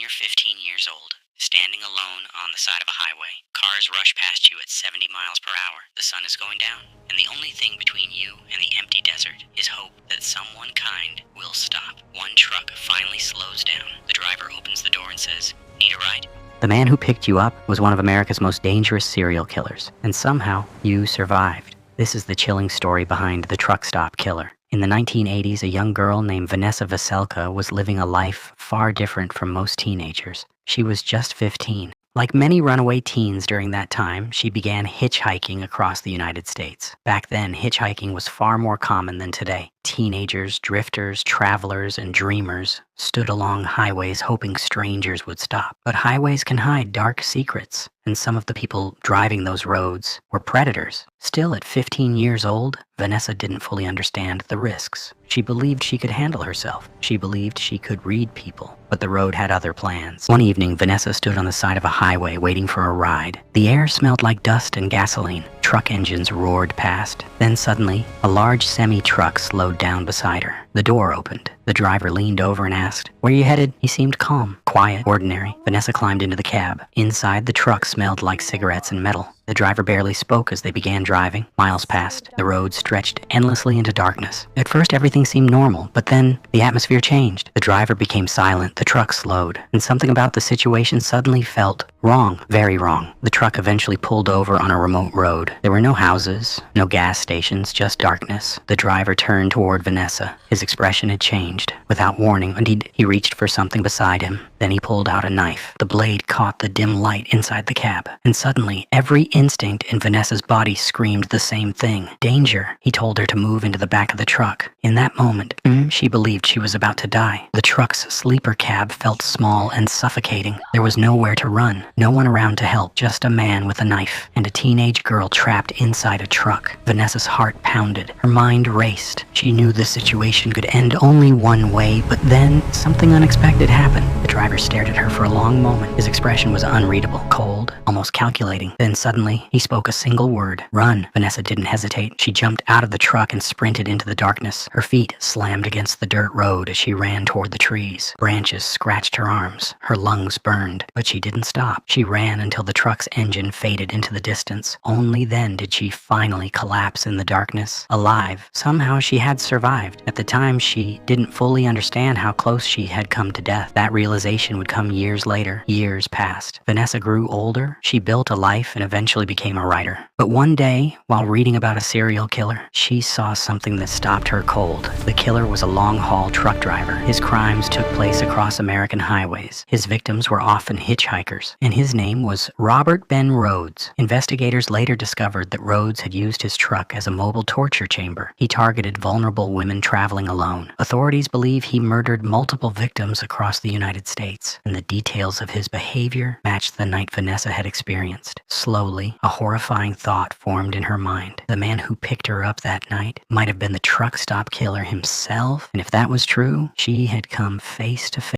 you're 15 years old, standing alone on the side of a highway. Cars rush past you at 70 miles per hour. The sun is going down, and the only thing between you and the empty desert is hope that someone kind will stop. One truck finally slows down. The driver opens the door and says, "Need a ride?" The man who picked you up was one of America's most dangerous serial killers, and somehow you survived. This is the chilling story behind the truck stop killer. In the 1980s, a young girl named Vanessa Veselka was living a life far different from most teenagers. She was just 15. Like many runaway teens during that time, she began hitchhiking across the United States. Back then, hitchhiking was far more common than today. Teenagers, drifters, travelers, and dreamers stood along highways hoping strangers would stop. But highways can hide dark secrets, and some of the people driving those roads were predators. Still, at 15 years old, Vanessa didn't fully understand the risks. She believed she could handle herself. She believed she could read people, but the road had other plans. One evening, Vanessa stood on the side of a highway waiting for a ride. The air smelled like dust and gasoline. Truck engines roared past. Then suddenly, a large semi-truck slowed down beside her. The door opened. The driver leaned over and asked, "Where are you headed?" He seemed calm, quiet, ordinary. Vanessa climbed into the cab. Inside, the truck smelled like cigarettes and metal. The driver barely spoke as they began driving. Miles passed. The road stretched endlessly into darkness. At first, everything seemed normal, but then the atmosphere changed. The driver became silent, the truck slowed, and something about the situation suddenly felt wrong, very wrong. The truck eventually pulled over on a remote road. There were no houses, no gas stations, just darkness. The driver turned toward Vanessa. His expression had changed. Without warning, indeed, he reached for something beside him. Then he pulled out a knife. The blade caught the dim light inside the cab, and suddenly, every instinct in Vanessa's body screamed the same thing. Danger. He told her to move into the back of the truck. In that moment, she believed she was about to die. The truck's sleeper cab felt small and suffocating. There was nowhere to run, no one around to help, just a man with a knife and a teenage girl trapped inside a truck. Vanessa's heart pounded. Her mind raced. She knew the situation could end only one way, but then something unexpected happened. The driver stared at her for a long moment. His expression was unreadable, cold, almost calculating. Then suddenly, he spoke a single word. "Run." Vanessa didn't hesitate. She jumped out of the truck and sprinted into the darkness. Her feet slammed against the dirt road as she ran toward the trees. Branches scratched her arms. Her lungs burned, but she didn't stop. She ran until the truck's engine faded into the distance. Only then did she finally collapse in the darkness, alive. Somehow she had survived. At the time, she didn't fully understand how close she had come to death. That realization would come years later. Years passed. Vanessa grew older. She built a life and eventually became a writer. But one day, while reading about a serial killer, she saw something that stopped her cold. The killer was a long-haul truck driver. His crimes took place across American highways. His victims were often hitchhikers, and his name was Robert Ben Rhoades. Investigators later discovered that Rhoades had used his truck as a mobile torture chamber. He targeted vulnerable women traveling alone. Authorities believe he murdered multiple victims across the United States, and the details of his behavior matched the night Vanessa had experienced. Slowly, a horrifying thought formed in her mind. The man who picked her up that night might have been the truck stop killer himself, and if that was true, she had come face to face